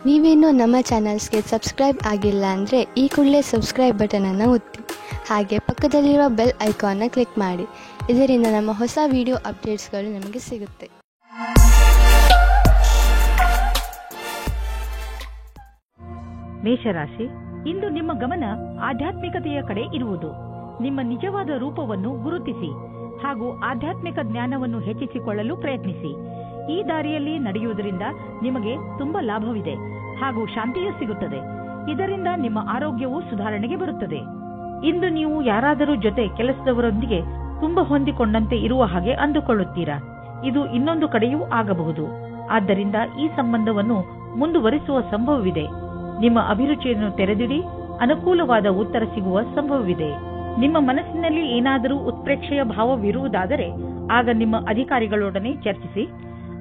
ನೀವೇನೋ ನಮ್ಮ ಚಾನಲ್ಸ್ಗೆ ಸಬ್ಸ್ಕ್ರೈಬ್ ಆಗಿಲ್ಲ ಅಂದರೆ ಈ ಕೂಡಲೇ ಸಬ್ಸ್ಕ್ರೈಬ್ ಬಟನನ್ನು ಒತ್ತಿ, ಹಾಗೆ ಪಕ್ಕದಲ್ಲಿರುವ ಬೆಲ್ ಐಕಾನ್ನ ಕ್ಲಿಕ್ ಮಾಡಿ. ಇದರಿಂದ ನಮ್ಮ ಹೊಸ ವಿಡಿಯೋ ಅಪ್ಡೇಟ್ಸ್ಗಳು ನಿಮಗೆ ಸಿಗುತ್ತೆ. ಮೇಷರಾಶಿ, ಇಂದು ನಿಮ್ಮ ಗಮನ ಆಧ್ಯಾತ್ಮಿಕತೆಯ ಕಡೆ ಇರುವುದು. ನಿಮ್ಮ ನಿಜವಾದ ರೂಪವನ್ನು ಗುರುತಿಸಿ ಹಾಗೂ ಆಧ್ಯಾತ್ಮಿಕ ಜ್ಞಾನವನ್ನು ಹೆಚ್ಚಿಸಿಕೊಳ್ಳಲು ಪ್ರಯತ್ನಿಸಿ. ಈ ದಾರಿಯಲ್ಲಿ ನಡೆಯುವುದರಿಂದ ನಿಮಗೆ ತುಂಬಾ ಲಾಭವಿದೆ ಹಾಗೂ ಶಾಂತಿಯೂ ಸಿಗುತ್ತದೆ. ಇದರಿಂದ ನಿಮ್ಮ ಆರೋಗ್ಯವೂ ಸುಧಾರಣೆಗೆ ಬರುತ್ತದೆ. ಇಂದು ನೀವು ಯಾರಾದರೂ ಜೊತೆ ಕೆಲಸದವರೊಂದಿಗೆ ತುಂಬಾ ಹೊಂದಿಕೊಂಡಂತೆ ಇರುವ ಹಾಗೆ ಅಂದುಕೊಳ್ಳುತ್ತೀರಾ. ಇದು ಇನ್ನೊಂದು ಕಡೆಯೂ ಆಗಬಹುದು. ಆದ್ದರಿಂದ ಈ ಸಂಬಂಧವನ್ನು ಮುಂದುವರಿಸುವ ಸಂಭವವಿದೆ. ನಿಮ್ಮ ಅಭಿರುಚಿಯನ್ನು ತೆರೆದಿಡಿ, ಅನುಕೂಲವಾದ ಉತ್ತರ ಸಿಗುವ ಸಂಭವವಿದೆ. ನಿಮ್ಮ ಮನಸ್ಸಿನಲ್ಲಿ ಏನಾದರೂ ಉತ್ಪ್ರೇಕ್ಷೆಯ ಭಾವವಿರುವುದಾದರೆ ಆಗ ನಿಮ್ಮ ಅಧಿಕಾರಿಗಳೊಡನೆ ಚರ್ಚಿಸಿ.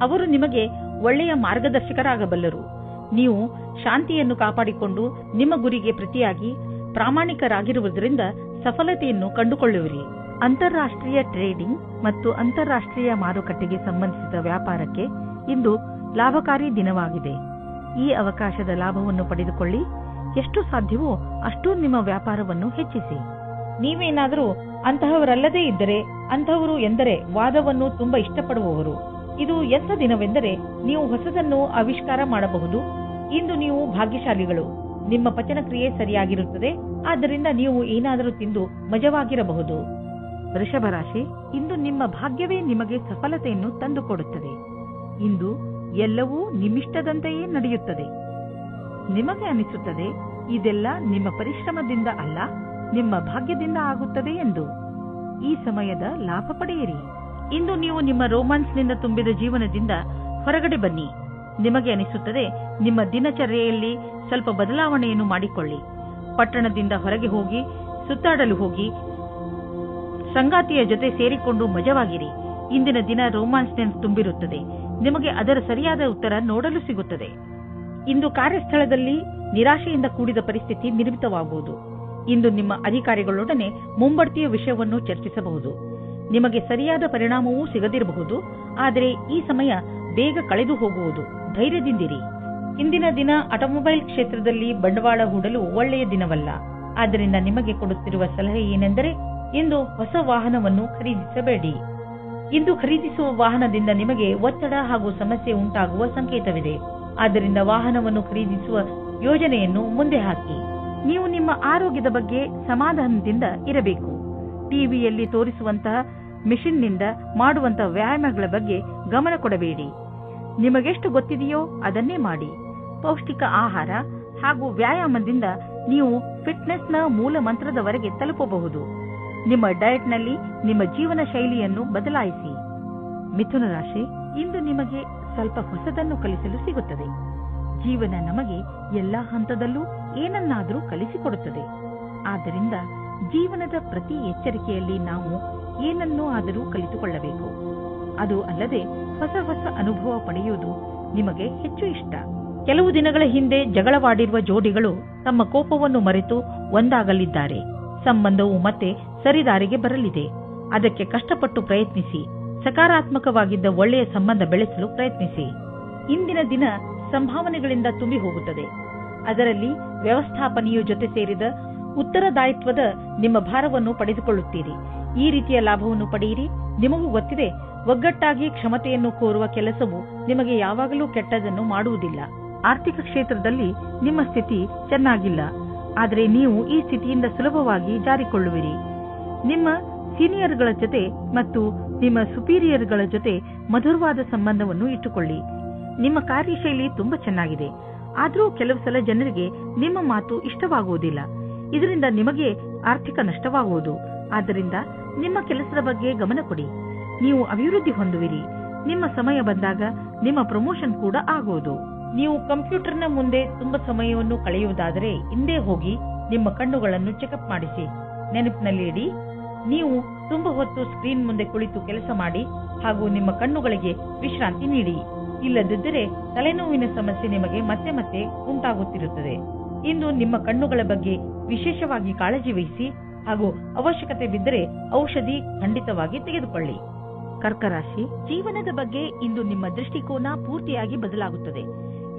ಅವರು ನಿಮಗೆ ಒಳ್ಳೆಯ ಮಾರ್ಗದರ್ಶಕರಾಗಬಲ್ಲರು. ನೀವು ಶಾಂತಿಯನ್ನು ಕಾಪಾಡಿಕೊಂಡು ನಿಮ್ಮ ಗುರಿಗೆ ಪ್ರತಿಯಾಗಿ ಪ್ರಾಮಾಣಿಕರಾಗಿರುವುದರಿಂದ ಸಫಲತೆಯನ್ನು ಕಂಡುಕೊಳ್ಳುವಿರಿ. ಅಂತಾರಾಷ್ಟ್ರೀಯ ಟ್ರೇಡಿಂಗ್ ಮತ್ತು ಅಂತಾರಾಷ್ಟ್ರೀಯ ಮಾರುಕಟ್ಟೆಗೆ ಸಂಬಂಧಿಸಿದ ವ್ಯಾಪಾರಕ್ಕೆ ಇಂದು ಲಾಭಕಾರಿ ದಿನವಾಗಿದೆ. ಈ ಅವಕಾಶದ ಲಾಭವನ್ನು ಪಡೆದುಕೊಳ್ಳಿ. ಎಷ್ಟು ಸಾಧ್ಯವೋ ಅಷ್ಟು ನಿಮ್ಮ ವ್ಯಾಪಾರವನ್ನು ಹೆಚ್ಚಿಸಿ. ನೀವೇನಾದರೂ ಅಂತಹವರಲ್ಲದೇ ಇದ್ದರೆ, ಅಂತಹವರು ಎಂದರೆ ವಾದವನ್ನು ತುಂಬಾ ಇಷ್ಟಪಡುವವರು. ಇದು ಎಂಥ ದಿನವೆಂದರೆ ನೀವು ಹೊಸದನ್ನು ಆವಿಷ್ಕಾರ ಮಾಡಬಹುದು. ಇಂದು ನೀವು ಭಾಗ್ಯಶಾಲಿಗಳು. ನಿಮ್ಮ ಪಚನ ಕ್ರಿಯೆ ಸರಿಯಾಗಿರುತ್ತದೆ. ಆದ್ದರಿಂದ ನೀವು ಏನಾದರೂ ತಿಂದು ಮಜವಾಗಿರಬಹುದು. ವೃಷಭ ರಾಶಿ, ಇಂದು ನಿಮ್ಮ ಭಾಗ್ಯವೇ ನಿಮಗೆ ಸಫಲತೆಯನ್ನು ತಂದುಕೊಡುತ್ತದೆ. ಇಂದು ಎಲ್ಲವೂ ನಿಮ್ಮಿಷ್ಟದಂತೆಯೇ ನಡೆಯುತ್ತದೆ. ನಿಮಗೆ ಅನಿಸುತ್ತದೆ ಇದೆಲ್ಲ ನಿಮ್ಮ ಪರಿಶ್ರಮದಿಂದ ಅಲ್ಲ, ನಿಮ್ಮ ಭಾಗ್ಯದಿಂದ ಆಗುತ್ತದೆ ಎಂದು. ಈ ಸಮಯದ ಲಾಭ ಪಡೆಯಿರಿ. ಇಂದು ನೀವು ನಿಮ್ಮ ರೋಮಾನ್ಸ್ನಿಂದ ತುಂಬಿದ ಜೀವನದಿಂದ ಹೊರಗಡೆ ಬನ್ನಿ. ನಿಮಗೆ ಅನಿಸುತ್ತದೆ ನಿಮ್ಮ ದಿನಚರ್ಯೆಯಲ್ಲಿ ಸ್ವಲ್ಪ ಬದಲಾವಣೆಯನ್ನು ಮಾಡಿಕೊಳ್ಳಿ. ಪಟ್ಟಣದಿಂದ ಹೊರಗೆ ಹೋಗಿ ಸುತ್ತಾಡಲು ಹೋಗಿ ಸಂಗಾತಿಯ ಜೊತೆ ಸೇರಿಕೊಂಡು ಮಜವಾಗಿರಿ. ಇಂದಿನ ದಿನ ರೋಮಾನ್ಸ್ನಿಂದ ತುಂಬಿರುತ್ತದೆ. ನಿಮಗೆ ಅದರ ಸರಿಯಾದ ಉತ್ತರ ನೋಡಲು ಸಿಗುತ್ತದೆ. ಇಂದು ಕಾರ್ಯಸ್ಥಳದಲ್ಲಿ ನಿರಾಶೆಯಿಂದ ಕೂಡಿದ ಪರಿಸ್ಥಿತಿ ನಿರ್ಮಿತವಾಗುವುದು. ಇಂದು ನಿಮ್ಮ ಅಧಿಕಾರಿಗಳೊಡನೆ ಮುಂಬಡ್ತಿಯ ವಿಷಯವನ್ನು ಚರ್ಚಿಸಬಹುದು. ನಿಮಗೆ ಸರಿಯಾದ ಪರಿಣಾಮವೂ ಸಿಗದಿರಬಹುದು. ಆದರೆ ಈ ಸಮಯ ಬೇಗ ಕಳೆದು ಹೋಗುವುದು. ಧೈರ್ಯದಿಂದಿರಿ. ಇಂದಿನ ದಿನ ಆಟೋಮೊಬೈಲ್ ಕ್ಷೇತ್ರದಲ್ಲಿ ಬಂಡವಾಳ ಹೂಡಲು ಒಳ್ಳೆಯ ದಿನವಲ್ಲ. ಆದ್ದರಿಂದ ನಿಮಗೆ ಕೊಡುತ್ತಿರುವ ಸಲಹೆ ಏನೆಂದರೆ ಇಂದು ಹೊಸ ವಾಹನವನ್ನು ಖರೀದಿಸಬೇಡಿ. ಇಂದು ಖರೀದಿಸುವ ವಾಹನದಿಂದ ನಿಮಗೆ ಒತ್ತಡ ಹಾಗೂ ಸಮಸ್ಯೆ ಉಂಟಾಗುವ ಸಂಕೇತವಿದೆ. ಆದ್ದರಿಂದ ವಾಹನವನ್ನು ಖರೀದಿಸುವ ಯೋಜನೆಯನ್ನು ಮುಂದೆ ಹಾಕಿ. ನೀವು ನಿಮ್ಮ ಆರೋಗ್ಯದ ಬಗ್ಗೆ ಸಮಾಧಾನದಿಂದ ಇರಬೇಕು. ಟಿವಿಯಲ್ಲಿ ತೋರಿಸುವಂತಹ ಮಿಷನ್ನಿಂದ ಮಾಡುವಂತಹ ವ್ಯಾಯಾಮಗಳ ಬಗ್ಗೆ ಗಮನ ಕೊಡಬೇಡಿ. ನಿಮಗೆಷ್ಟು ಗೊತ್ತಿದೆಯೋ ಅದನ್ನೇ ಮಾಡಿ. ಪೌಷ್ಟಿಕ ಆಹಾರ ಹಾಗೂ ವ್ಯಾಯಾಮದಿಂದ ನೀವು ಫಿಟ್ನೆಸ್ನ ಮೂಲ ಮಂತ್ರದವರೆಗೆ ತಲುಪಬಹುದು. ನಿಮ್ಮ ಡಯಟ್ನಲ್ಲಿ ನಿಮ್ಮ ಜೀವನ ಶೈಲಿಯನ್ನು ಬದಲಾಯಿಸಿ. ಮಿಥುನ ರಾಶಿ, ಇಂದು ನಿಮಗೆ ಸ್ವಲ್ಪ ಹೊಸದನ್ನು ಕಲಿಸಲು ಸಿಗುತ್ತದೆ. ಜೀವನ ನಮಗೆ ಎಲ್ಲಾ ಹಂತದಲ್ಲೂ ಏನನ್ನಾದರೂ ಕಲಿಸಿಕೊಡುತ್ತದೆ. ಆದ್ದರಿಂದ ಜೀವನದ ಪ್ರತಿ ಎಚ್ಚರಿಕೆಯಲ್ಲಿ ನಾವು ಏನನ್ನೂ ಆದರೂ ಕಲಿತುಕೊಳ್ಳಬೇಕು. ಅದು ಅಲ್ಲದೆ ಹೊಸ ಹೊಸ ಅನುಭವ ಪಡೆಯುವುದು ನಿಮಗೆ ಹೆಚ್ಚು ಇಷ್ಟ. ಕೆಲವು ದಿನಗಳ ಹಿಂದೆ ಜಗಳವಾಡಿರುವ ಜೋಡಿಗಳು ತಮ್ಮ ಕೋಪವನ್ನು ಮರೆತು ಒಂದಾಗಲಿದ್ದಾರೆ. ಸಂಬಂಧವು ಮತ್ತೆ ಸರಿದಾರಿಗೆ ಬರಲಿದೆ. ಅದಕ್ಕೆ ಕಷ್ಟಪಟ್ಟು ಪ್ರಯತ್ನಿಸಿ. ಸಕಾರಾತ್ಮಕವಾಗಿದ್ದ ಒಳ್ಳೆಯ ಸಂಬಂಧ ಬೆಳೆಸಲು ಪ್ರಯತ್ನಿಸಿ. ಇಂದಿನ ದಿನ ಸಂಭಾವನೆಗಳಿಂದ ತುಂಬಿ ಹೋಗುತ್ತದೆ. ಅದರಲ್ಲಿ ವ್ಯವಸ್ಥಾಪನೆಯು ಜೊತೆ ಸೇರಿದ ಉತ್ತರದಾಯಿತ್ವದ ನಿಮ್ಮ ಭಾರವನ್ನು ಪಡೆದುಕೊಳ್ಳುತ್ತೀರಿ. ಈ ರೀತಿಯ ಲಾಭವನ್ನು ಪಡೆಯಿರಿ. ನಿಮಗೂ ಗೊತ್ತಿದೆ, ಒಗ್ಗಟ್ಟಾಗಿ ಕ್ಷಮತೆಯನ್ನು ಕೋರುವ ಕೆಲಸವು ನಿಮಗೆ ಯಾವಾಗಲೂ ಕೆಟ್ಟದನ್ನು ಮಾಡುವುದಿಲ್ಲ. ಆರ್ಥಿಕ ಕ್ಷೇತ್ರದಲ್ಲಿ ನಿಮ್ಮ ಸ್ಥಿತಿ ಚೆನ್ನಾಗಿಲ್ಲ. ಆದರೆ ನೀವು ಈ ಸ್ಥಿತಿಯಿಂದ ಸುಲಭವಾಗಿ ಜಾರಿಕೊಳ್ಳುವಿರಿ. ನಿಮ್ಮ ಸೀನಿಯರ್ಗಳ ಜೊತೆ ಮತ್ತು ನಿಮ್ಮ ಸುಪೀರಿಯರ್ಗಳ ಜೊತೆ ಮಧುರವಾದ ಸಂಬಂಧವನ್ನು ಇಟ್ಟುಕೊಳ್ಳಿ. ನಿಮ್ಮ ಕಾರ್ಯಶೈಲಿ ತುಂಬಾ ಚೆನ್ನಾಗಿದೆ. ಆದರೂ ಕೆಲವು ಸಲ ಜನರಿಗೆ ನಿಮ್ಮ ಮಾತು ಇಷ್ಟವಾಗುವುದಿಲ್ಲ. ಇದರಿಂದ ನಿಮಗೆ ಆರ್ಥಿಕ ನಷ್ಟವಾಗುವುದು. ಆದ್ದರಿಂದ ನಿಮ್ಮ ಕೆಲಸದ ಬಗ್ಗೆ ಗಮನ ಕೊಡಿ. ನೀವು ಅಭಿವೃದ್ಧಿ ಹೊಂದುವಿರಿ. ನಿಮ್ಮ ಸಮಯ ಬಂದಾಗ ನಿಮ್ಮ ಪ್ರಮೋಷನ್ ಕೂಡ ಆಗುವುದು. ನೀವು ಕಂಪ್ಯೂಟರ್ನ ಮುಂದೆ ತುಂಬಾ ಸಮಯವನ್ನು ಕಳೆಯುವುದಾದರೆ ಹಿಂದೆ ಹೋಗಿ ನಿಮ್ಮ ಕಣ್ಣುಗಳನ್ನು ಚೆಕಪ್ ಮಾಡಿಸಿ. ನೆನಪಿನಲ್ಲಿ ಇಡಿ, ನೀವು ತುಂಬಾ ಹೊತ್ತು ಸ್ಕ್ರೀನ್ ಮುಂದೆ ಕುಳಿತು ಕೆಲಸ ಮಾಡಿ ಹಾಗೂ ನಿಮ್ಮ ಕಣ್ಣುಗಳಿಗೆ ವಿಶ್ರಾಂತಿ ನೀಡಿ. ಇಲ್ಲದಿದ್ದರೆ ತಲೆನೋವಿನ ಸಮಸ್ಯೆ ನಿಮಗೆ ಮತ್ತೆ ಮತ್ತೆ ಉಂಟಾಗುತ್ತಿರುತ್ತದೆ. ಇಂದು ನಿಮ್ಮ ಕಣ್ಣುಗಳ ಬಗ್ಗೆ ವಿಶೇಷವಾಗಿ ಕಾಳಜಿ ವಹಿಸಿ ಹಾಗೂ ಅವಶ್ಯಕತೆ ಬಿದ್ದರೆ ಔಷಧಿ ಖಂಡಿತವಾಗಿ ತೆಗೆದುಕೊಳ್ಳಿ. ಕರ್ಕರಾಶಿ, ಜೀವನದ ಬಗ್ಗೆ ಇಂದು ನಿಮ್ಮ ದೃಷ್ಟಿಕೋನ ಪೂರ್ತಿಯಾಗಿ ಬದಲಾಗುತ್ತದೆ.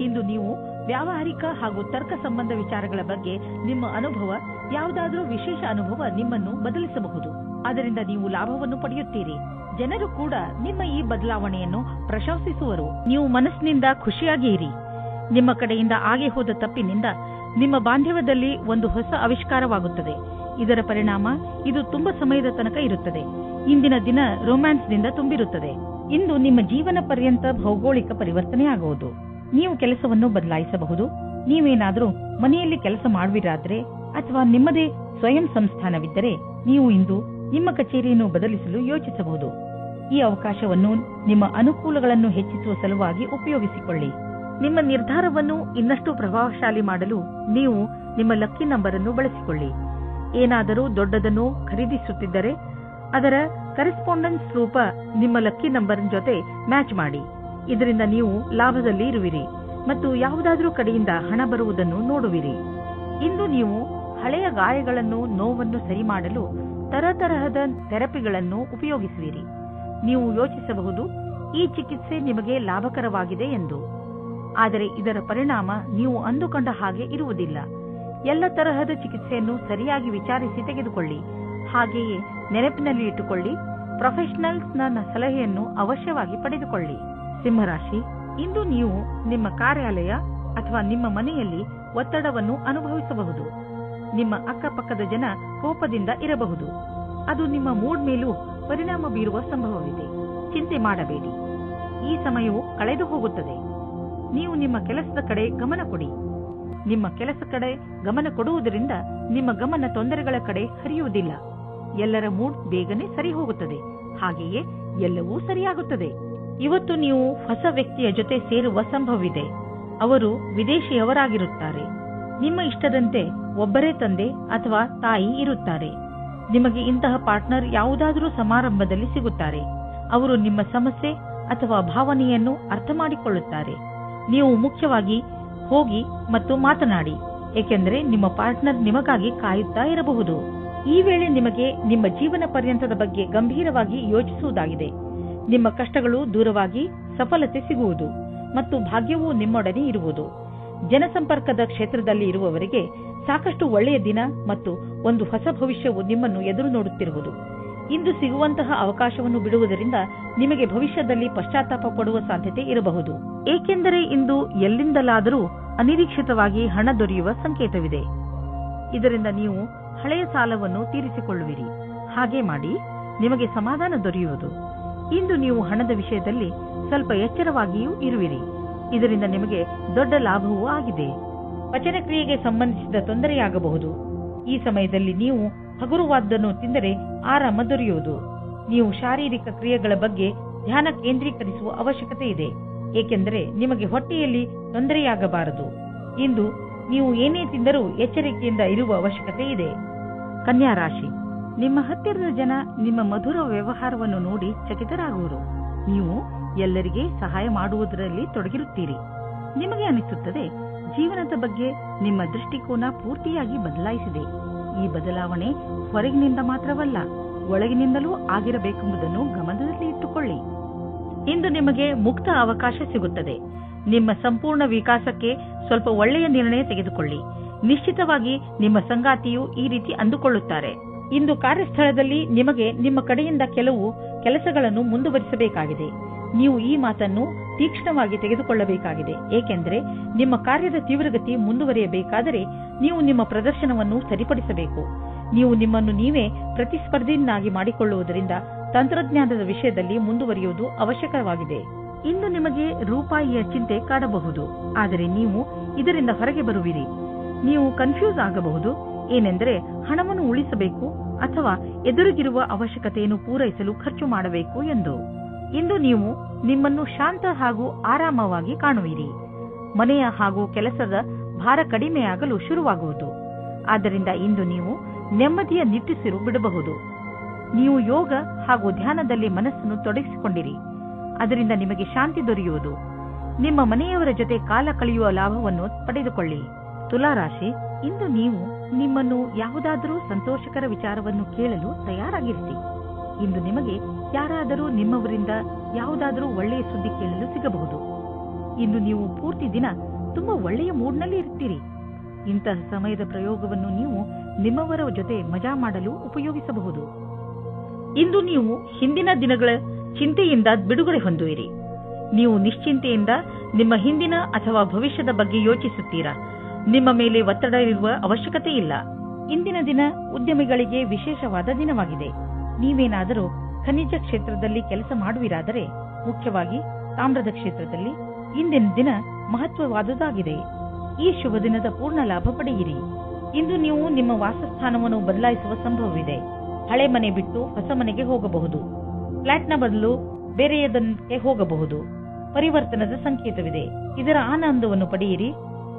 ಇಂದು ನೀವು ವ್ಯಾವಹಾರಿಕ ಹಾಗೂ ತರ್ಕ ಸಂಬಂಧ ವಿಚಾರಗಳ ಬಗ್ಗೆ ನಿಮ್ಮ ಅನುಭವ, ಯಾವುದಾದರೂ ವಿಶೇಷ ಅನುಭವ ನಿಮ್ಮನ್ನು ಬದಲಿಸಬಹುದು. ಅದರಿಂದ ನೀವು ಲಾಭವನ್ನು ಪಡೆಯುತ್ತೀರಿ. ಜನರು ಕೂಡ ನಿಮ್ಮ ಈ ಬದಲಾವಣೆಯನ್ನು ಪ್ರಶಂಸಿಸುವರು. ನೀವು ಮನಸ್ಸಿನಿಂದ ಖುಷಿಯಾಗಿ ಇರಿ. ನಿಮ್ಮ ಕಡೆಯಿಂದ ಆಗಿ ಹೋದ ತಪ್ಪಿನಿಂದ ನಿಮ್ಮ ಬಾಂಧವ್ಯದಲ್ಲಿ ಒಂದು ಹೊಸ ಆವಿಷ್ಕಾರವಾಗುತ್ತದೆ. ಇದರ ಪರಿಣಾಮ ಇದು ತುಂಬಾ ಸಮಯದ ತನಕ ಇರುತ್ತದೆ. ಇಂದಿನ ದಿನ ರೊಮ್ಯಾನ್ಸ್ನಿಂದ ತುಂಬಿರುತ್ತದೆ. ಇಂದು ನಿಮ್ಮ ಜೀವನ ಪರ್ಯಂತ ಭೌಗೋಳಿಕ ಪರಿವರ್ತನೆಯಾಗುವುದು. ನೀವು ಕೆಲಸವನ್ನು ಬದಲಾಯಿಸಬಹುದು. ನೀವೇನಾದರೂ ಮನೆಯಲ್ಲಿ ಕೆಲಸ ಮಾಡುವಿರಾದ್ರೆ ಅಥವಾ ನಿಮ್ಮದೇ ಸ್ವಯಂ ಸಂಸ್ಥಾನವಿದ್ದರೆ ನೀವು ಇಂದು ನಿಮ್ಮ ಕಚೇರಿಯನ್ನು ಬದಲಿಸಲು ಯೋಚಿಸಬಹುದು. ಈ ಅವಕಾಶವನ್ನು ನಿಮ್ಮ ಅನುಕೂಲಗಳನ್ನು ಹೆಚ್ಚಿಸುವ ಸಲುವಾಗಿ ಉಪಯೋಗಿಸಿಕೊಳ್ಳಿ. ನಿಮ್ಮ ನಿರ್ಧಾರವನ್ನು ಇನ್ನಷ್ಟು ಪ್ರಭಾವಶಾಲಿ ಮಾಡಲು ನೀವು ನಿಮ್ಮ ಲಕ್ಕಿ ನಂಬರ್ ಅನ್ನು ಬಳಸಿಕೊಳ್ಳಿ. ಏನಾದರೂ ದೊಡ್ಡದನ್ನು ಖರೀದಿಸುತ್ತಿದ್ದರೆ ಅದರ ಕರೆಸ್ಪಾಂಡೆನ್ಸ್ ರೂಪ ನಿಮ್ಮ ಲಕ್ಕಿ ನಂಬರ್ ಜೊತೆ ಮ್ಯಾಚ್ ಮಾಡಿ. ಇದರಿಂದ ನೀವು ಲಾಭದಲ್ಲಿ ಇರುವಿರಿ ಮತ್ತು ಯಾವುದಾದರೂ ಕಡೆಯಿಂದ ಹಣ ಬರುವುದನ್ನು ನೋಡುವಿರಿ. ಇಂದು ನೀವು ಹಳೆಯ ಗಾಯಗಳನ್ನು, ನೋವನ್ನು ಸರಿ ಮಾಡಲು ತರತರಹದ ಥೆರಪಿಗಳನ್ನು ಉಪಯೋಗಿಸುವಿರಿ. ನೀವು ಯೋಚಿಸಬಹುದು, ಈ ಚಿಕಿತ್ಸೆ ನಿಮಗೆ ಲಾಭಕರವಾಗಿದೆ ಎಂದು. ಆದರೆ ಇದರ ಪರಿಣಾಮ ನೀವು ಅಂದುಕೊಂಡ ಹಾಗೆ ಇರುವುದಿಲ್ಲ. ಎಲ್ಲ ತರಹದ ಚಿಕಿತ್ಸೆಯನ್ನು ಸರಿಯಾಗಿ ವಿಚಾರಿಸಿ ತೆಗೆದುಕೊಳ್ಳಿ. ಹಾಗೆಯೇ ನೆನಪಿನಲ್ಲಿ ಇಟ್ಟುಕೊಳ್ಳಿ, ಪ್ರೊಫೆಷನಲ್ಸ್ನ ಸಲಹೆಯನ್ನು ಅವಶ್ಯವಾಗಿ ಪಡೆದುಕೊಳ್ಳಿ. ಸಿಂಹರಾಶಿ, ಇಂದು ನೀವು ನಿಮ್ಮ ಕಾರ್ಯಾಲಯ ಅಥವಾ ನಿಮ್ಮ ಮನೆಯಲ್ಲಿ ಒತ್ತಡವನ್ನು ಅನುಭವಿಸಬಹುದು. ನಿಮ್ಮ ಅಕ್ಕಪಕ್ಕದ ಜನ ಕೋಪದಿಂದ ಇರಬಹುದು. ಅದು ನಿಮ್ಮ ಮೂಡ್ ಮೇಲೂ ಪರಿಣಾಮ ಬೀರುವ ಸಂಭವವಿದೆ. ಚಿಂತೆ ಮಾಡಬೇಡಿ, ಈ ಸಮಯವು ಕಳೆದು ಹೋಗುತ್ತದೆ. ನೀವು ನಿಮ್ಮ ಕೆಲಸದ ಕಡೆ ಗಮನ ಕೊಡಿ. ನಿಮ್ಮ ಕೆಲಸ ಕಡೆ ಗಮನ ಕೊಡುವುದರಿಂದ ನಿಮ್ಮ ಗಮನ ತೊಂದರೆಗಳ ಕಡೆ ಹರಿಯುವುದಿಲ್ಲ. ಎಲ್ಲರ ಮೂಡ್ ಬೇಗನೆ ಸರಿ ಹೋಗುತ್ತದೆ. ಹಾಗೆಯೇ ಎಲ್ಲವೂ ಸರಿಯಾಗುತ್ತದೆ. ಇವತ್ತು ನೀವು ಹೊಸ ವ್ಯಕ್ತಿಯ ಜೊತೆ ಸೇರುವ ಸಂಭವವಿದೆ. ಅವರು ವಿದೇಶಿಯವರಾಗಿರುತ್ತಾರೆ. ನಿಮ್ಮ ಇಷ್ಟದಂತೆ ಒಬ್ಬರೇ ತಂದೆ ಅಥವಾ ತಾಯಿ ಇರುತ್ತಾರೆ. ನಿಮಗೆ ಇಂತಹ ಪಾರ್ಟ್ನರ್ ಯಾವುದಾದರೂ ಸಮಾರಂಭದಲ್ಲಿ ಸಿಗುತ್ತಾರೆ. ಅವರು ನಿಮ್ಮ ಸಮಸ್ಯೆ ಅಥವಾ ಭಾವನೆಯನ್ನು ಅರ್ಥ ಮಾಡಿಕೊಳ್ಳುತ್ತಾರೆ. ನೀವು ಮುಖ್ಯವಾಗಿ ಹೋಗಿ ಮತ್ತು ಮಾತನಾಡಿ, ಏಕೆಂದರೆ ನಿಮ್ಮ ಪಾರ್ಟ್ನರ್ ನಿಮಗಾಗಿ ಕಾಯುತ್ತಾ ಇರಬಹುದು. ಈ ವೇಳೆ ನಿಮಗೆ ನಿಮ್ಮ ಜೀವನ ಪರ್ಯಂತದ ಬಗ್ಗೆ ಗಂಭೀರವಾಗಿ ಯೋಚಿಸುವುದಾಗಿದೆ. ನಿಮ್ಮ ಕಷ್ಟಗಳು ದೂರವಾಗಿ ಸಫಲತೆ ಸಿಗುವುದು ಮತ್ತು ಭಾಗ್ಯವೂ ನಿಮ್ಮೊಡನೆ ಇರುವುದು. ಜನಸಂಪರ್ಕದ ಕ್ಷೇತ್ರದಲ್ಲಿ ಇರುವವರಿಗೆ ಸಾಕಷ್ಟು ಒಳ್ಳೆಯ ದಿನ ಮತ್ತು ಒಂದು ಹೊಸ ಭವಿಷ್ಯವು ನಿಮ್ಮನ್ನು ಎದುರು ನೋಡುತ್ತಿರುವುದು. ಇಂದು ಸಿಗುವಂತಹ ಅವಕಾಶವನ್ನು ಬಿಡುವುದರಿಂದ ನಿಮಗೆ ಭವಿಷ್ಯದಲ್ಲಿ ಪಶ್ಚಾತ್ತಾಪ ಪಡುವ ಸಾಧ್ಯತೆ ಇರಬಹುದು. ಏಕೆಂದರೆ ಇಂದು ಎಲ್ಲಿಂದಲಾದರೂ ಅನಿರೀಕ್ಷಿತವಾಗಿ ಹಣ ದೊರೆಯುವ ಸಂಕೇತವಿದೆ. ಇದರಿಂದ ನೀವು ಹಳೆಯ ಸಾಲವನ್ನು ತೀರಿಸಿಕೊಳ್ಳುವಿರಿ. ಹಾಗೆ ಮಾಡಿ ನಿಮಗೆ ಸಮಾಧಾನ ದೊರೆಯುವುದು. ಇಂದು ನೀವು ಹಣದ ವಿಷಯದಲ್ಲಿ ಸ್ವಲ್ಪ ಎಚ್ಚರವಾಗಿಯೂ ಇರುವಿರಿ. ಇದರಿಂದ ನಿಮಗೆ ದೊಡ್ಡ ಲಾಭವೂ ಆಗಿದೆ. ಪಚನ ಕ್ರಿಯೆಗೆ ಸಂಬಂಧಿಸಿದ ತೊಂದರೆಯಾಗಬಹುದು. ಈ ಸಮಯದಲ್ಲಿ ನೀವು ಹಗುರವಾದ್ದನ್ನು ತಿಂದರೆ ಆರಾಮ ದೊರೆಯುವುದು. ನೀವು ಶಾರೀರಿಕ ಕ್ರಿಯೆಗಳ ಬಗ್ಗೆ ಧ್ಯಾನ ಕೇಂದ್ರೀಕರಿಸುವ ಅವಶ್ಯಕತೆ ಇದೆ, ಏಕೆಂದರೆ ನಿಮಗೆ ಹೊಟ್ಟೆಯಲ್ಲಿ ತೊಂದರೆಯಾಗಬಾರದು. ಇಂದು ನೀವು ಏನೇ ತಿಂದರೂ ಎಚ್ಚರಿಕೆಯಿಂದ ಇರುವ ಅವಶ್ಯಕತೆ ಇದೆ. ಕನ್ಯಾ ರಾಶಿ, ನಿಮ್ಮ ಹತ್ತಿರದ ಜನ ನಿಮ್ಮ ಮಧುರ ವ್ಯವಹಾರವನ್ನು ನೋಡಿ ಚಕಿತರಾಗುವರು. ನೀವು ಎಲ್ಲರಿಗೆ ಸಹಾಯ ಮಾಡುವುದರಲ್ಲಿ ತೊಡಗಿರುತ್ತೀರಿ. ನಿಮಗೆ ಅನಿಸುತ್ತದೆ, ಜೀವನದ ಬಗ್ಗೆ ನಿಮ್ಮ ದೃಷ್ಟಿಕೋನ ಪೂರ್ತಿಯಾಗಿ ಬದಲಾಯಿಸಿದೆ. ಈ ಬದಲಾವಣೆ ಹೊರಗಿನಿಂದ ಮಾತ್ರವಲ್ಲ, ಒಳಗಿನಿಂದಲೂ ಆಗಿರಬೇಕೆಂಬುದನ್ನು ಗಮನದಲ್ಲಿ ಇಟ್ಟುಕೊಳ್ಳಿ. ಇಂದು ನಿಮಗೆ ಮುಕ್ತ ಅವಕಾಶ ಸಿಗುತ್ತದೆ. ನಿಮ್ಮ ಸಂಪೂರ್ಣ ವಿಕಾಸಕ್ಕೆ ಸ್ವಲ್ಪ ಒಳ್ಳೆಯ ನಿರ್ಣಯ ತೆಗೆದುಕೊಳ್ಳಿ. ನಿಶ್ಚಿತವಾಗಿ ನಿಮ್ಮ ಸಂಗಾತಿಯು ಈ ರೀತಿ ಅಂದುಕೊಳ್ಳುತ್ತಾರೆ. ಇಂದು ಕಾರ್ಯಸ್ಥಳದಲ್ಲಿ ನಿಮಗೆ ನಿಮ್ಮ ಕಡೆಯಿಂದ ಕೆಲವು ಕೆಲಸಗಳನ್ನು ಮುಂದುವರಿಸಬೇಕಾಗಿದೆ. ನೀವು ಈ ಮಾತನ್ನು ತೀಕ್ಷ್ಣವಾಗಿ ತೆಗೆದುಕೊಳ್ಳಬೇಕಾಗಿದೆ, ಏಕೆಂದರೆ ನಿಮ್ಮ ಕಾರ್ಯದ ತೀವ್ರಗತಿ ಮುಂದುವರಿಯಬೇಕಾದರೆ ನೀವು ನಿಮ್ಮ ಪ್ರದರ್ಶನವನ್ನು ಸರಿಪಡಿಸಬೇಕು. ನೀವು ನಿಮ್ಮನ್ನು ನೀವೇ ಪ್ರತಿಸ್ಪರ್ಧಿಯನ್ನಾಗಿ ಮಾಡಿಕೊಳ್ಳುವುದರಿಂದ ತಂತ್ರಜ್ಞಾನದ ವಿಷಯದಲ್ಲಿ ಮುಂದುವರಿಯುವುದು ಅವಶ್ಯಕವಾಗಿದೆ. ಇಂದು ನಿಮಗೆ ರೂಪಾಯಿಯ ಚಿಂತೆ ಕಾಡಬಹುದು, ಆದರೆ ನೀವು ಇದರಿಂದ ಹೊರಗೆ ಬರುವಿರಿ. ನೀವು ಕನ್ಫ್ಯೂಸ್ ಆಗಬಹುದು, ಏನೆಂದರೆ ಹಣವನ್ನು ಉಳಿಸಬೇಕು ಅಥವಾ ಎದುರಿಗಿರುವ ಅವಶ್ಯಕತೆಯನ್ನು ಪೂರೈಸಲು ಖರ್ಚು ಮಾಡಬೇಕು ಎಂದು. ಇಂದು ನೀವು ನಿಮ್ಮನ್ನು ಶಾಂತ ಹಾಗೂ ಆರಾಮವಾಗಿ ಕಾಣುವಿರಿ. ಮನೆಯ ಹಾಗೂ ಕೆಲಸದ ಭಾರ ಕಡಿಮೆಯಾಗಲು ಶುರುವಾಗುವುದು. ಆದ್ದರಿಂದ ಇಂದು ನೀವು ನೆಮ್ಮದಿಯ ನಿಟ್ಟುಸಿರು ಬಿಡಬಹುದು. ನೀವು ಯೋಗ ಹಾಗೂ ಧ್ಯಾನದಲ್ಲಿ ಮನಸ್ಸನ್ನು ತೊಡಗಿಸಿಕೊಂಡಿರಿ. ಅದರಿಂದ ನಿಮಗೆ ಶಾಂತಿ ದೊರೆಯುವುದು. ನಿಮ್ಮ ಮನೆಯವರ ಜೊತೆ ಕಾಲ ಕಳೆಯುವ ಲಾಭವನ್ನು ಪಡೆದುಕೊಳ್ಳಿ. ತುಲಾರಾಶಿ, ಇಂದು ನೀವು ನಿಮ್ಮನ್ನು ಯಾವುದಾದರೂ ಸಂತೋಷಕರ ವಿಚಾರವನ್ನು ಕೇಳಲು ತಯಾರಾಗಿರಿಸಿ. ಇಂದು ನಿಮಗೆ ಯಾರಾದರೂ ನಿಮ್ಮವರಿಂದ ಯಾವುದಾದರೂ ಒಳ್ಳೆಯ ಸುದ್ದಿ ಕೇಳಲು ಸಿಗಬಹುದು. ಇಂದು ನೀವು ಪೂರ್ತಿ ದಿನ ತುಂಬಾ ಒಳ್ಳೆಯ ಮೂಡ್ನಲ್ಲಿ ಇರ್ತೀರಿ. ಇಂತಹ ಸಮಯದ ಪ್ರಯೋಗವನ್ನು ನೀವು ನಿಮ್ಮವರ ಜೊತೆ ಮಜಾ ಮಾಡಲು ಉಪಯೋಗಿಸಬಹುದು. ಇಂದು ನೀವು ಹಿಂದಿನ ದಿನಗಳ ಚಿಂತೆಯಿಂದ ಬಿಡುಗಡೆ ಹೊಂದುವಿರಿ. ನೀವು ನಿಶ್ಚಿಂತೆಯಿಂದ ನಿಮ್ಮ ಹಿಂದಿನ ಅಥವಾ ಭವಿಷ್ಯದ ಬಗ್ಗೆ ಯೋಚಿಸುತ್ತೀರಾ. ನಿಮ್ಮ ಮೇಲೆ ಒತ್ತಡ ಇರುವ ಅವಶ್ಯಕತೆ ಇಲ್ಲ. ಇಂದಿನ ದಿನ ಉದ್ಯಮಿಗಳಿಗೆ ವಿಶೇಷವಾದ ದಿನವಾಗಿದೆ. ನೀವೇನಾದರೂ ಖನಿಜ ಕ್ಷೇತ್ರದಲ್ಲಿ ಕೆಲಸ ಮಾಡುವಿರಾದರೆ, ಮುಖ್ಯವಾಗಿ ತಾಮ್ರದ ಕ್ಷೇತ್ರದಲ್ಲಿ, ಇಂದಿನ ದಿನ ಮಹತ್ವವಾದುದಾಗಿದೆ. ಈ ಶುಭ ದಿನದ ಪೂರ್ಣ ಲಾಭ ಪಡೆಯಿರಿ. ಇಂದು ನೀವು ನಿಮ್ಮ ವಾಸಸ್ಥಾನವನ್ನು ಬದಲಾಯಿಸುವ ಸಂಭವವಿದೆ. ಹಳೆ ಮನೆ ಬಿಟ್ಟು ಹೊಸ ಮನೆಗೆ ಹೋಗಬಹುದು. ಫ್ಲಾಟ್ನ ಬದಲು ಬೇರೆಯದಕ್ಕೆ ಹೋಗಬಹುದು. ಪರಿವರ್ತನದ ಸಂಕೇತವಿದೆ. ಇದರ ಆನಂದವನ್ನು ಪಡೆಯಿರಿ.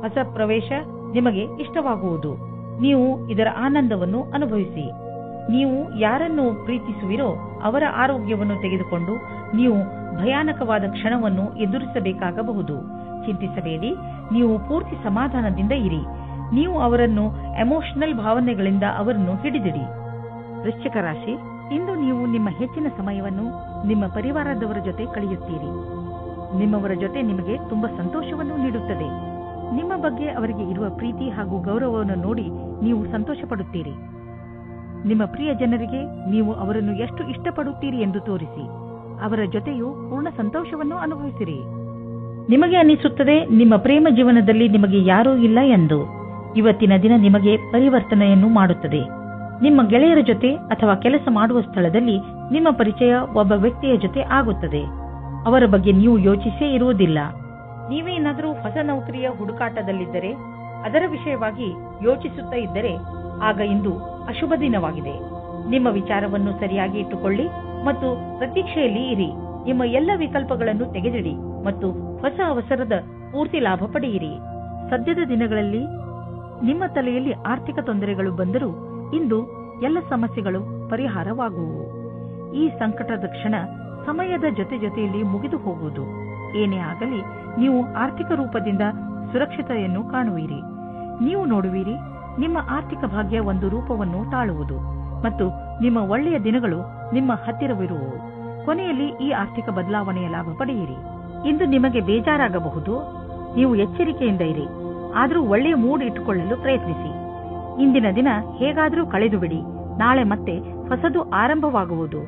ಹೊಸ ಪ್ರವೇಶ ನಿಮಗೆ ಇಷ್ಟವಾಗುವುದು. ನೀವು ಇದರ ಆನಂದವನ್ನು ಅನುಭವಿಸಿ. ನೀವು ಯಾರನ್ನು ಪ್ರೀತಿಸುವಿರೋ ಅವರ ಆರೋಗ್ಯವನ್ನು ತೆಗೆದುಕೊಂಡು ನೀವು ಭಯಾನಕವಾದ ಕ್ಷಣವನ್ನು ಎದುರಿಸಬೇಕಾಗಬಹುದು. ಚಿಂತಿಸಬೇಡಿ. ನೀವು ಪೂರ್ತಿ ಸಮಾಧಾನದಿಂದ ಇರಿ. ನೀವು ಅವರನ್ನು ಎಮೋಷನಲ್ ಭಾವನೆಗಳಿಂದ ಅವರನ್ನು ಹಿಡಿದಿಡಿ. ವೃಶ್ಚಿಕ ರಾಶಿ, ಇಂದು ನೀವು ನಿಮ್ಮ ಹೆಚ್ಚಿನ ಸಮಯವನ್ನು ನಿಮ್ಮ ಪರಿವಾರದವರ ಜೊತೆ ಕಳೆಯುತ್ತೀರಿ. ನಿಮ್ಮವರ ಜೊತೆ ನಿಮಗೆ ತುಂಬಾ ಸಂತೋಷವನ್ನು ನೀಡುತ್ತದೆ. ನಿಮ್ಮ ಬಗ್ಗೆ ಅವರಿಗೆ ಇರುವ ಪ್ರೀತಿ ಹಾಗೂ ಗೌರವವನ್ನು ನೋಡಿ ನೀವು ಸಂತೋಷ ಪಡುತ್ತೀರಿ. ನಿಮ್ಮ ಪ್ರಿಯ ಜನರಿಗೆ ನೀವು ಅವರನ್ನು ಎಷ್ಟು ಇಷ್ಟಪಡುತ್ತೀರಿ ಎಂದು ತೋರಿಸಿ. ಅವರ ಜೊತೆಯೂ ಪೂರ್ಣ ಸಂತೋಷವನ್ನು ಅನುಭವಿಸಿರಿ. ನಿಮಗೆ ಅನಿಸುತ್ತದೆ ನಿಮ್ಮ ಪ್ರೇಮ ಜೀವನದಲ್ಲಿ ನಿಮಗೆ ಯಾರೂ ಇಲ್ಲ ಎಂದು. ಇವತ್ತಿನ ದಿನ ನಿಮಗೆ ಪರಿವರ್ತನೆಯನ್ನು ಮಾಡುತ್ತದೆ. ನಿಮ್ಮ ಗೆಳೆಯರ ಜೊತೆ ಅಥವಾ ಕೆಲಸ ಮಾಡುವ ಸ್ಥಳದಲ್ಲಿ ನಿಮ್ಮ ಪರಿಚಯ ಒಬ್ಬ ವ್ಯಕ್ತಿಯ ಜೊತೆ ಆಗುತ್ತದೆ. ಅವರ ಬಗ್ಗೆ ನೀವು ಯೋಚಿಸೇ ಇರುವುದಿಲ್ಲ. ನೀವೇನಾದರೂ ಹೊಸ ನೌಕರಿಯ ಹುಡುಕಾಟದಲ್ಲಿದ್ದರೆ, ಅದರ ವಿಷಯವಾಗಿ ಯೋಚಿಸುತ್ತಾ ಇದ್ದರೆ, ಆಗ ಇಂದು ಅಶುಭ ದಿನವಾಗಿದೆ. ನಿಮ್ಮ ವಿಚಾರವನ್ನು ಸರಿಯಾಗಿ ಇಟ್ಟುಕೊಳ್ಳಿ ಮತ್ತು ಪ್ರತೀಕ್ಷೆಯಲ್ಲಿ ಇರಿ. ನಿಮ್ಮ ಎಲ್ಲ ವಿಕಲ್ಪಗಳನ್ನು ತೆಗೆದಿಡಿ ಮತ್ತು ಹೊಸ ಅವಸರದ ಪೂರ್ತಿ ಲಾಭ ಪಡೆಯಿರಿ. ಸದ್ಯದ ದಿನಗಳಲ್ಲಿ ನಿಮ್ಮ ತಲೆಯಲ್ಲಿ ಆರ್ಥಿಕ ತೊಂದರೆಗಳು ಬಂದರೂ ಇಂದು ಎಲ್ಲ ಸಮಸ್ಯೆಗಳು ಪರಿಹಾರವಾಗುವು. ಈ ಸಂಕಟದ ಕ್ಷಣ ಸಮಯದ ಜೊತೆಯಲ್ಲಿ ಮುಗಿದು ಹೋಗುವುದು. ಏನೇ ಆಗಲಿ, ನೀವು ಆರ್ಥಿಕ ರೂಪದಿಂದ ಸುರಕ್ಷತೆಯನ್ನು ಕಾಣುವಿರಿ. ನೀವು ನೋಡುವಿರಿ, ನಿಮ್ಮ ಆರ್ಥಿಕ ಭಾಗ್ಯ ಒಂದು ರೂಪವನ್ನು ತಾಳುವುದು ಮತ್ತು ನಿಮ್ಮ ಒಳ್ಳೆಯ ದಿನಗಳು ನಿಮ್ಮ ಹತ್ತಿರವಿರುವವು. ಕೊನೆಯಲ್ಲಿ ಈ ಆರ್ಥಿಕ ಬದಲಾವಣೆಯ ಲಾಭ ಪಡೆಯಿರಿ. ಇಂದು ನಿಮಗೆ ಬೇಜಾರಾಗಬಹುದು. ನೀವು ಎಚ್ಚರಿಕೆಯಿಂದ ಇರಿ. ಆದರೂ ಒಳ್ಳೆಯ ಮೂಡ್ ಇಟ್ಟುಕೊಳ್ಳಲು ಪ್ರಯತ್ನಿಸಿ. ಇಂದಿನ ದಿನ ಹೇಗಾದರೂ ಕಳೆದು ಬಿಡಿ. ನಾಳೆ ಮತ್ತೆ ಹೊಸದು ಆರಂಭವಾಗುವುದು.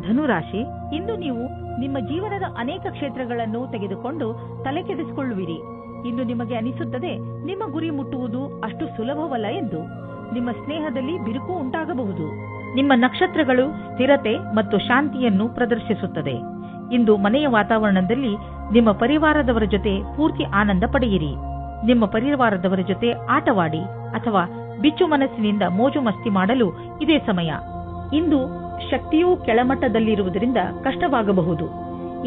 ಧನುರಾಶಿ, ಇಂದು ನೀವು ನಿಮ್ಮ ಜೀವನದ ಅನೇಕ ಕ್ಷೇತ್ರಗಳನ್ನು ತೆಗೆದುಕೊಂಡು ತಲೆ ಕೆಡಿಸಿಕೊಳ್ಳುವಿರಿ. ಇಂದು ನಿಮಗೆ ಅನಿಸುತ್ತದೆ ನಿಮ್ಮ ಗುರಿ ಮುಟ್ಟುವುದು ಅಷ್ಟು ಸುಲಭವಲ್ಲ ಎಂದು. ನಿಮ್ಮ ಸ್ನೇಹದಲ್ಲಿ ಬಿರುಕು ಉಂಟಾಗಬಹುದು. ನಿಮ್ಮ ನಕ್ಷತ್ರಗಳು ಸ್ಥಿರತೆ ಮತ್ತು ಶಾಂತಿಯನ್ನು ಪ್ರದರ್ಶಿಸುತ್ತದೆ. ಇಂದು ಮನೆಯ ವಾತಾವರಣದಲ್ಲಿ ನಿಮ್ಮ ಪರಿವಾರದವರ ಜೊತೆ ಪೂರ್ತಿ ಆನಂದ ಪಡೆಯಿರಿ. ನಿಮ್ಮ ಪರಿವಾರದವರ ಜೊತೆ ಆಟವಾಡಿ ಅಥವಾ ಬಿಚ್ಚು ಮನಸ್ಸಿನಿಂದ ಮೋಜು ಮಸ್ತಿ ಮಾಡಲು ಇದೇ ಸಮಯ. ಇಂದು ಶಕ್ತಿಯೂ ಕೆಳಮಟ್ಟದಲ್ಲಿರುವುದರಿಂದ ಕಷ್ಟವಾಗಬಹುದು.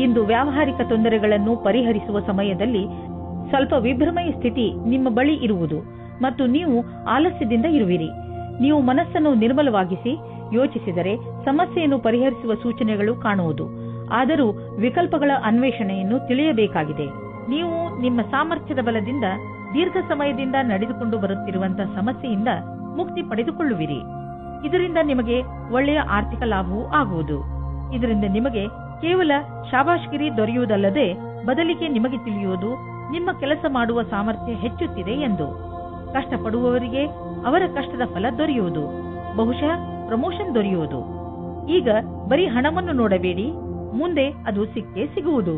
ಇಂದು ವ್ಯಾವಹಾರಿಕ ತೊಂದರೆಗಳನ್ನು ಪರಿಹರಿಸುವ ಸಮಯದಲ್ಲಿ ಸ್ವಲ್ಪ ವಿಭ್ರಮೆಯ ಸ್ಥಿತಿ ನಿಮ್ಮ ಬಳಿ ಇರುವುದು ಮತ್ತು ನೀವು ಆಲಸ್ಯದಿಂದ ಇರುವಿರಿ. ನೀವು ಮನಸ್ಸನ್ನು ನಿರ್ಮಲವಾಗಿಸಿ ಯೋಚಿಸಿದರೆ ಸಮಸ್ಯೆಯನ್ನು ಪರಿಹರಿಸುವ ಸೂಚನೆಗಳು ಕಾಣುವುದು. ಆದರೂ ವಿಕಲ್ಪಗಳ ಅನ್ವೇಷಣೆಯನ್ನು ತಿಳಿಯಬೇಕಾಗಿದೆ. ನೀವು ನಿಮ್ಮ ಸಾಮರ್ಥ್ಯದ ಬಲದಿಂದ ದೀರ್ಘ ಸಮಯದಿಂದ ನಡೆದುಕೊಂಡು ಬರುತ್ತಿರುವಂತಹ ಸಮಸ್ಯೆಯಿಂದ ಮುಕ್ತಿ ಪಡೆದುಕೊಳ್ಳುವಿರಿ. ಇದರಿಂದ ನಿಮಗೆ ಒಳ್ಳೆಯ ಆರ್ಥಿಕ ಲಾಭವೂ ಆಗುವುದು. ಇದರಿಂದ ನಿಮಗೆ ಕೇವಲ ಶಾಬಾಷ್ಗಿರಿ ದೊರೆಯುವುದಲ್ಲದೆ ಬದಲಿಗೆ ನಿಮಗೆ ತಿಳಿಯುವುದು ನಿಮ್ಮ ಕೆಲಸ ಮಾಡುವ ಸಾಮರ್ಥ್ಯ ಹೆಚ್ಚುತ್ತಿದೆ ಎಂದು. ಕಷ್ಟಪಡುವವರಿಗೆ ಅವರ ಕಷ್ಟದ ಫಲ ದೊರೆಯುವುದು. ಬಹುಶಃ ಪ್ರಮೋಷನ್ ದೊರೆಯುವುದು. ಈಗ ಬರೀ ಹಣವನ್ನು ನೋಡಬೇಡಿ, ಮುಂದೆ ಅದು ಸಿಕ್ಕೇ ಸಿಗುವುದು.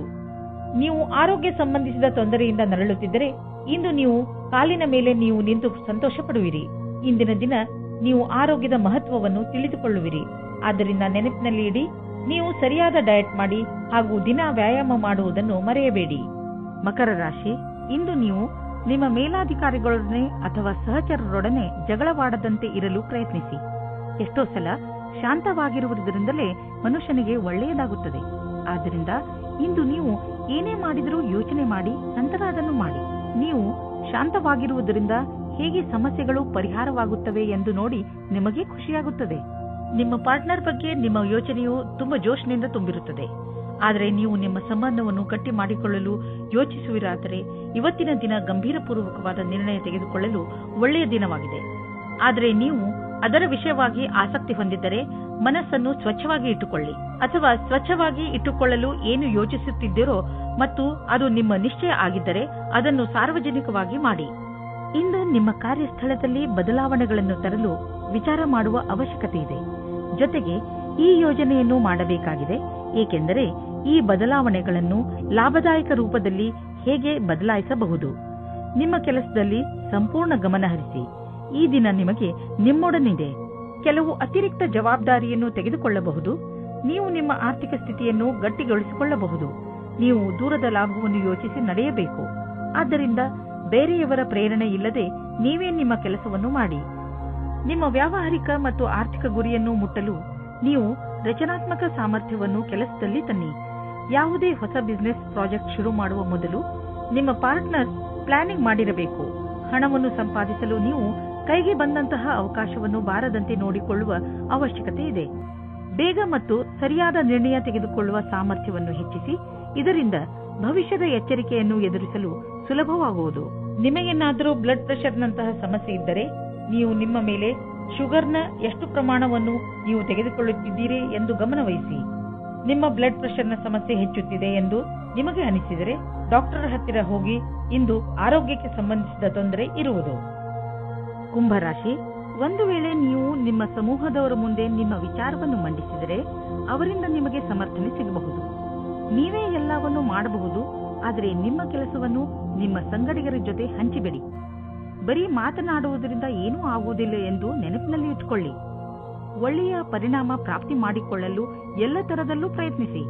ನೀವು ಆರೋಗ್ಯ ಸಂಬಂಧಿಸಿದ ತೊಂದರೆಯಿಂದ ನರಳುತ್ತಿದ್ದರೆ ಇಂದು ನೀವು ಕಾಲಿನ ಮೇಲೆ ನೀವು ನಿಂತು ಸಂತೋಷ ಪಡುವಿರಿ. ಇಂದಿನ ದಿನ ನೀವು ಆರೋಗ್ಯದ ಮಹತ್ವವನ್ನು ತಿಳಿದುಕೊಳ್ಳುವಿರಿ. ಆದ್ದರಿಂದ ನೆನಪಿನಲ್ಲಿ ಇಡಿ, ನೀವು ಸರಿಯಾದ ಡಯಟ್ ಮಾಡಿ ಹಾಗೂ ದಿನ ವ್ಯಾಯಾಮ ಮಾಡುವುದನ್ನು ಮರೆಯಬೇಡಿ. ಮಕರ ರಾಶಿ, ಇಂದು ನೀವು ನಿಮ್ಮ ಮೇಲಾಧಿಕಾರಿಗಳೊಡನೆ ಅಥವಾ ಸಹಚರರೊಡನೆ ಜಗಳವಾಡದಂತೆ ಇರಲು ಪ್ರಯತ್ನಿಸಿ. ಎಷ್ಟೋ ಸಲ ಶಾಂತವಾಗಿರುವುದರಿಂದಲೇ ಮನುಷ್ಯನಿಗೆ ಒಳ್ಳೆಯದಾಗುತ್ತದೆ. ಆದ್ದರಿಂದ ಇಂದು ನೀವು ಏನೇ ಮಾಡಿದರೂ ಯೋಚನೆ ಮಾಡಿ ನಂತರ ಅದನ್ನು ಮಾಡಿ. ನೀವು ಶಾಂತವಾಗಿರುವುದರಿಂದ ಹೇಗೆ ಸಮಸ್ಯೆಗಳು ಪರಿಹಾರವಾಗುತ್ತವೆ ಎಂದು ನೋಡಿ ನಿಮಗೆ ಖುಷಿಯಾಗುತ್ತದೆ. ನಿಮ್ಮ ಪಾರ್ಟ್ನರ್ ಬಗ್ಗೆ ನಿಮ್ಮ ಯೋಚನೆಯು ತುಂಬಾ ಜೋಶ್ನಿಂದ ತುಂಬಿರುತ್ತದೆ. ಆದರೆ ನೀವು ನಿಮ್ಮ ಸಂಬಂಧವನ್ನು ಗಟ್ಟಿ ಮಾಡಿಕೊಳ್ಳಲು ಯೋಚಿಸುವಿರಾದರೆ ಇವತ್ತಿನ ದಿನ ಗಂಭೀರಪೂರ್ವಕವಾದ ನಿರ್ಣಯ ತೆಗೆದುಕೊಳ್ಳಲು ಒಳ್ಳೆಯ ದಿನವಾಗಿದೆ. ಆದರೆ ನೀವು ಅದರ ವಿಷಯವಾಗಿ ಆಸಕ್ತಿ ಹೊಂದಿದ್ದರೆ ಮನಸ್ಸನ್ನು ಸ್ವಚ್ಛವಾಗಿ ಇಟ್ಟುಕೊಳ್ಳಿ, ಅಥವಾ ಸ್ವಚ್ಛವಾಗಿ ಇಟ್ಟುಕೊಳ್ಳಲು ಏನು ಯೋಚಿಸುತ್ತಿದ್ದೀರೋ ಮತ್ತು ಅದು ನಿಮ್ಮ ನಿಶ್ಚಯ ಆಗಿದ್ದರೆ ಅದನ್ನು ಸಾರ್ವಜನಿಕವಾಗಿ ಮಾಡಿ. ಇಂದು ನಿಮ್ಮ ಕಾರ್ಯಸ್ಥಳದಲ್ಲಿ ಬದಲಾವಣೆಗಳನ್ನು ತರಲು ವಿಚಾರ ಮಾಡುವ ಅವಶ್ಯಕತೆ ಇದೆ. ಜೊತೆಗೆ ಈ ಯೋಜನೆಯನ್ನು ಮಾಡಬೇಕಾಗಿದೆ, ಏಕೆಂದರೆ ಈ ಬದಲಾವಣೆಗಳನ್ನು ಲಾಭದಾಯಕ ರೂಪದಲ್ಲಿ ಹೇಗೆ ಬದಲಾಯಿಸಬಹುದು. ನಿಮ್ಮ ಕೆಲಸದಲ್ಲಿ ಸಂಪೂರ್ಣ ಗಮನ ಹರಿಸಿ. ಈ ದಿನ ನಿಮಗೆ ನಿಮ್ಮೊಡನಿದೆ. ಕೆಲವು ಅತಿರಿಕ್ತ ಜವಾಬ್ದಾರಿಯನ್ನು ತೆಗೆದುಕೊಳ್ಳಬಹುದು. ನೀವು ನಿಮ್ಮ ಆರ್ಥಿಕ ಸ್ಥಿತಿಯನ್ನು ಗಟ್ಟಿಗೊಳಿಸಿಕೊಳ್ಳಬಹುದು. ನೀವು ದೂರದ ಲಾಭವನ್ನು ಯೋಚಿಸಿ ನಡೆಯಬೇಕು. ಆದ್ದರಿಂದ ಬೇರೆಯವರ ಪ್ರೇರಣೆ ಇಲ್ಲದೆ ನೀವೇ ನಿಮ್ಮ ಕೆಲಸವನ್ನು ಮಾಡಿ. ನಿಮ್ಮ ವ್ಯಾವಹಾರಿಕ ಮತ್ತು ಆರ್ಥಿಕ ಗುರಿಯನ್ನು ಮುಟ್ಟಲು ನೀವು ರಚನಾತ್ಮಕ ಸಾಮರ್ಥ್ಯವನ್ನು ಕೆಲಸದಲ್ಲಿ ತನ್ನಿ. ಯಾವುದೇ ಹೊಸ ಬಿಸಿನೆಸ್ ಪ್ರಾಜೆಕ್ಟ್ ಶುರು ಮಾಡುವ ಮೊದಲು ನಿಮ್ಮ ಪಾರ್ಟ್ನರ್ ಪ್ಲಾನಿಂಗ್ ಮಾಡಿರಬೇಕು. ಹಣವನ್ನು ಸಂಪಾದಿಸಲು ನೀವು ಕೈಗೆ ಬಂದಂತಹ ಅವಕಾಶವನ್ನು ಬಾರದಂತೆ ನೋಡಿಕೊಳ್ಳುವ ಅವಶ್ಯಕತೆ ಇದೆ. ಬೇಗ ಮತ್ತು ಸರಿಯಾದ ನಿರ್ಣಯ ತೆಗೆದುಕೊಳ್ಳುವ ಸಾಮರ್ಥ್ಯವನ್ನು ಹೆಚ್ಚಿಸಿ. ಇದರಿಂದ ಭವಿಷ್ಯದ ಎಚ್ಚರಿಕೆಯನ್ನು ಎದುರಿಸಲು ಸುಲಭವಾಗುವುದು. ನಿಮಗೇನಾದರೂ ಬ್ಲಡ್ ಪ್ರೆಷರ್ನಂತಹ ಸಮಸ್ಯೆ ಇದ್ದರೆ ನೀವು ನಿಮ್ಮ ಮೇಲೆ ಶುಗರ್ನ ಎಷ್ಟು ಪ್ರಮಾಣವನ್ನು ನೀವು ತೆಗೆದುಕೊಳ್ಳುತ್ತಿದ್ದೀರಿ ಎಂದು ಗಮನವಹಿಸಿ. ನಿಮ್ಮ ಬ್ಲಡ್ ಪ್ರೆಷರ್ನ ಸಮಸ್ಯೆ ಹೆಚ್ಚುತ್ತಿದೆ ಎಂದು ನಿಮಗೆ ಅನಿಸಿದರೆ ಡಾಕ್ಟರ್ ಹತ್ತಿರ ಹೋಗಿ. ಇಂದು ಆರೋಗ್ಯಕ್ಕೆ ಸಂಬಂಧಿಸಿದ ತೊಂದರೆ ಇರುವುದು. ಕುಂಭರಾಶಿ, ಒಂದು ವೇಳೆ ನೀವು ನಿಮ್ಮ ಸಮೂಹದವರ ಮುಂದೆ ನಿಮ್ಮ ವಿಚಾರವನ್ನು ಮಂಡಿಸಿದರೆ ಅವರಿಂದ ನಿಮಗೆ ಸಮರ್ಥನೆ ಸಿಗಬಹುದು. ನೀವೇ ಎಲ್ಲವನ್ನೂ ಮಾಡಬಹುದು, ಆದರೆ ನಿಮ್ಮ ಕೆಲಸವನ್ನು ನಿಮ್ಮ ಸಂಗಡಿಗರ ಜೊತೆ ಹಂಚಿಬಿಡಿ. ಬರೀ ಮಾತನಾಡುವುದರಿಂದ ಏನೂ ಆಗುವುದಿಲ್ಲ ಎಂದು ನೆನಪಿನಲ್ಲಿ ಇಟ್ಟುಕೊಳ್ಳಿ. ಒಳ್ಳೆಯ ಪರಿಣಾಮ ಪ್ರಾಪ್ತಿ ಮಾಡಿಕೊಳ್ಳಲು ಎಲ್ಲ ತರದಲ್ಲೂ ಪ್ರಯತ್ನಿಸಿ.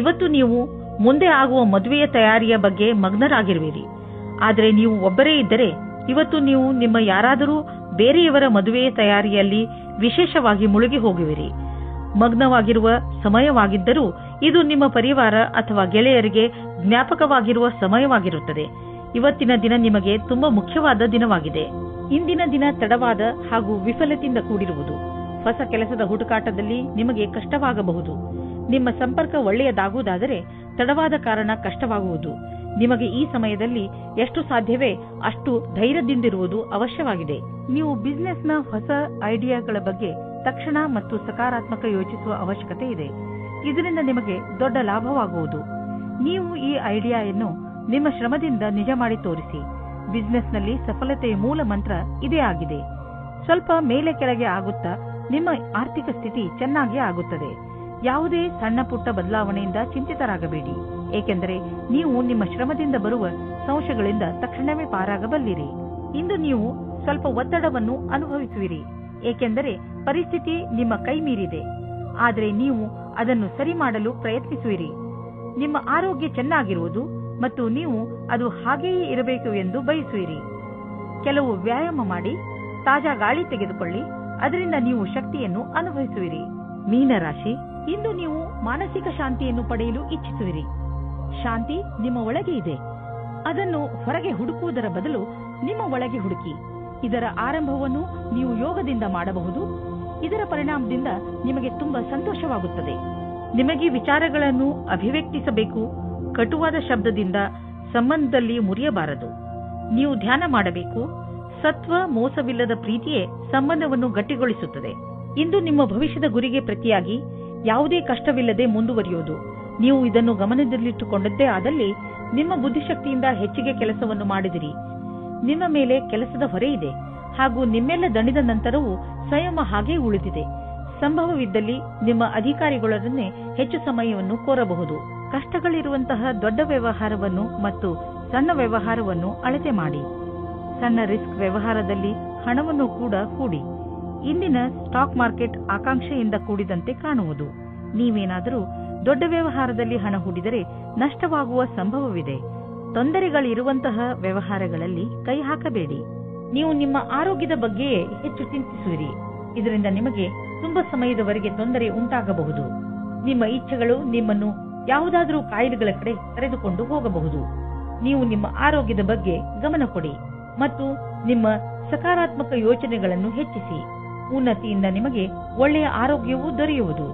ಇವತ್ತು ನೀವು ಮುಂದೆ ಆಗುವ ಮದುವೆಯ ತಯಾರಿಯ ಬಗ್ಗೆ ಮಗ್ನರಾಗಿರುವಿರಿ. ಆದರೆ ನೀವು ಒಬ್ಬರೇ ಇದ್ದರೆ ಇವತ್ತು ನೀವು ನಿಮ್ಮ ಯಾರಾದರೂ ಬೇರೆಯವರ ಮದುವೆಯ ತಯಾರಿಯಲ್ಲಿ ವಿಶೇಷವಾಗಿ ಮುಳುಗಿ ಹೋಗುವಿರಿ. ಮಗ್ನವಾಗಿರುವ ಸಮಯವಾಗಿದ್ದರೂ ಇದು ನಿಮ್ಮ ಪರಿವಾರ ಅಥವಾ ಗೆಳೆಯರಿಗೆ ಜ್ಞಾಪಕವಾಗಿರುವ ಸಮಯವಾಗಿರುತ್ತದೆ. ಇವತ್ತಿನ ದಿನ ನಿಮಗೆ ತುಂಬಾ ಮುಖ್ಯವಾದ ದಿನವಾಗಿದೆ. ಇಂದಿನ ದಿನ ತಡವಾದ ಹಾಗೂ ವಿಫಲತೆಯಿಂದ ಕೂಡಿರುವುದು. ಹೊಸ ಕೆಲಸದ ಹುಡುಕಾಟದಲ್ಲಿ ನಿಮಗೆ ಕಷ್ಟವಾಗಬಹುದು. ನಿಮ್ಮ ಸಂಪರ್ಕ ಒಳ್ಳೆಯದಾಗುವುದಾದರೆ ತಡವಾದ ಕಾರಣ ಕಷ್ಟವಾಗುವುದು. ನಿಮಗೆ ಈ ಸಮಯದಲ್ಲಿ ಎಷ್ಟು ಸಾಧ್ಯವೇ ಅಷ್ಟು ಧೈರ್ಯದಿಂದಿರುವುದು ಅವಶ್ಯವಾಗಿದೆ. ನೀವು ಬಿಸಿನೆಸ್ನ ಹೊಸ ಐಡಿಯಾಗಳ ಬಗ್ಗೆ ತಕ್ಷಣ ಮತ್ತು ಸಕಾರಾತ್ಮಕ ಯೋಚಿಸುವ ಅವಶ್ಯಕತೆ ಇದೆ. ಇದರಿಂದ ನಿಮಗೆ ದೊಡ್ಡ ಲಾಭವಾಗುವುದು. ನೀವು ಈ ಐಡಿಯಾವನ್ನು ನಿಮ್ಮ ಶ್ರಮದಿಂದ ನಿಜ ಮಾಡಿ ತೋರಿಸಿ. ಬಿಸಿನೆಸ್ನಲ್ಲಿ ಸಫಲತೆಯ ಮೂಲ ಮಂತ್ರ ಇದೇ ಆಗಿದೆ. ಸ್ವಲ್ಪ ಮೇಲೆ ಕೆಳಗೆ ಆಗುತ್ತಾ ನಿಮ್ಮ ಆರ್ಥಿಕ ಸ್ಥಿತಿ ಚೆನ್ನಾಗಿ ಆಗುತ್ತದೆ. ಯಾವುದೇ ಸಣ್ಣ ಪುಟ್ಟ ಬದಲಾವಣೆಯಿಂದ ಚಿಂತಿತರಾಗಬೇಡಿ, ಏಕೆಂದರೆ ನೀವು ನಿಮ್ಮ ಶ್ರಮದಿಂದ ಬರುವ ಸಂಶಯಗಳಿಂದ ತಕ್ಷಣವೇ ಪಾರಾಗಬಲ್ಲಿರಿ. ಇಂದು ನೀವು ಸ್ವಲ್ಪ ಒತ್ತಡವನ್ನು ಅನುಭವಿಸುವಿರಿ, ಏಕೆಂದರೆ ಪರಿಸ್ಥಿತಿ ನಿಮ್ಮ ಕೈ ಮೀರಿದೆ. ಆದರೆ ನೀವು ಅದನ್ನು ಸರಿ ಮಾಡಲು ಪ್ರಯತ್ನಿಸುವಿರಿ. ನಿಮ್ಮ ಆರೋಗ್ಯ ಚೆನ್ನಾಗಿರುವುದು ಮತ್ತು ನೀವು ಅದು ಹಾಗೆಯೇ ಇರಬೇಕು ಎಂದು ಬಯಸುವಿರಿ. ಕೆಲವು ವ್ಯಾಯಾಮ ಮಾಡಿ, ತಾಜಾ ಗಾಳಿ ತೆಗೆದುಕೊಳ್ಳಿ. ಅದರಿಂದ ನೀವು ಶಕ್ತಿಯನ್ನು ಅನುಭವಿಸುವಿರಿ. ಮೀನರಾಶಿ, ಇಂದು ನೀವು ಮಾನಸಿಕ ಶಾಂತಿಯನ್ನು ಪಡೆಯಲು ಇಚ್ಛಿಸುವಿರಿ. ಶಾಂತಿ ನಿಮ್ಮ ಒಳಗೆ ಇದೆ. ಅದನ್ನು ಹೊರಗೆ ಹುಡುಕುವುದರ ಬದಲು ನಿಮ್ಮ ಒಳಗೆ ಹುಡುಕಿ. ಇದರ ಆರಂಭವನ್ನು ನೀವು ಯೋಗದಿಂದ ಮಾಡಬಹುದು. ಇದರ ಪರಿಣಾಮದಿಂದ ನಿಮಗೆ ತುಂಬಾ ಸಂತೋಷವಾಗುತ್ತದೆ. ನಿಮಗೆ ವಿಚಾರಗಳನ್ನು ಅಭಿವ್ಯಕ್ತಿಸಬೇಕು. ಕಟುವಾದ ಶಬ್ದದಿಂದ ಸಂಬಂಧದಲ್ಲಿ ಮುರಿಯಬಾರದು. ನೀವು ಧ್ಯಾನ ಮಾಡಬೇಕು. ಸತ್ವ ಮೋಸವಿಲ್ಲದ ಪ್ರೀತಿಯೇ ಸಂಬಂಧವನ್ನು ಗಟ್ಟಿಗೊಳಿಸುತ್ತದೆ. ಇಂದು ನಿಮ್ಮ ಭವಿಷ್ಯದ ಗುರಿಗೆ ಪ್ರತಿಯಾಗಿ ಯಾವುದೇ ಕಷ್ಟವಿಲ್ಲದೆ ಮುಂದುವರಿಯುವುದು. ನೀವು ಇದನ್ನು ಗಮನದಲ್ಲಿಟ್ಟುಕೊಂಡದ್ದೇ ಆದಲ್ಲಿ ನಿಮ್ಮ ಬುದ್ಧಿಶಕ್ತಿಯಿಂದ ಹೆಚ್ಚಿಗೆ ಕೆಲಸವನ್ನು ಮಾಡಿದಿರಿ. ನಿಮ್ಮ ಮೇಲೆ ಕೆಲಸದ ಹೊರೆ ಇದೆ ಹಾಗೂ ನಿಮ್ಮೆಲ್ಲ ದಣಿದ ನಂತರವೂ ಸಂಯಮ ಹಾಗೇ ಉಳಿದಿದೆ. ಸಂಭವವಿದ್ದಲ್ಲಿ ನಿಮ್ಮ ಅಧಿಕಾರಿಗಳನ್ನೇ ಹೆಚ್ಚು ಸಮಯವನ್ನು ಕೋರಬಹುದು. ಕಷ್ಟಗಳಿರುವಂತಹ ದೊಡ್ಡ ವ್ಯವಹಾರವನ್ನು ಮತ್ತು ಸಣ್ಣ ವ್ಯವಹಾರವನ್ನು ಅಳತೆ ಮಾಡಿ. ಸಣ್ಣ ರಿಸ್ಕ್ ವ್ಯವಹಾರದಲ್ಲಿ ಹಣವನ್ನು ಕೂಡ ಹೂಡಿ. ಇಂದಿನ ಸ್ಟಾಕ್ ಮಾರ್ಕೆಟ್ ಆಕಾಂಕ್ಷೆಯಿಂದ ಕೂಡಿದಂತೆ ಕಾಣುವುದು. ನೀವೇನಾದರೂ ದೊಡ್ಡ ವ್ಯವಹಾರದಲ್ಲಿ ಹಣ ಹೂಡಿದರೆ ನಷ್ಟವಾಗುವ ಸಂಭವವಿದೆ. ತೊಂದರೆಗಳಿರುವಂತಹ ವ್ಯವಹಾರಗಳಲ್ಲಿ ಕೈ ಹಾಕಬೇಡಿ. ನೀವು ನಿಮ್ಮ ಆರೋಗ್ಯದ ಬಗ್ಗೆಯೇ ಹೆಚ್ಚು ಚಿಂತಿಸುವಿರಿ. ಇದರಿಂದ ನಿಮಗೆ ತುಂಬಾ ಸಮಯದವರೆಗೆ ತೊಂದರೆ ಉಂಟಾಗಬಹುದು. ನಿಮ್ಮ ಇಚ್ಛೆಗಳು ನಿಮ್ಮನ್ನು ಯಾವುದಾದರೂ ಕಾಯಿಲೆಗಳ ಕಡೆ ಕರೆದುಕೊಂಡು ಹೋಗಬಹುದು. ನೀವು ನಿಮ್ಮ ಆರೋಗ್ಯದ ಬಗ್ಗೆ ಗಮನ ಕೊಡಿ ಮತ್ತು ನಿಮ್ಮ ಸಕಾರಾತ್ಮಕ ಯೋಚನೆಗಳನ್ನು ಹೆಚ್ಚಿಸಿ. ಉನ್ನತಿಯಿಂದ ನಿಮಗೆ ಒಳ್ಳೆಯ ಆರೋಗ್ಯವೂ ದೊರೆಯುವುದು.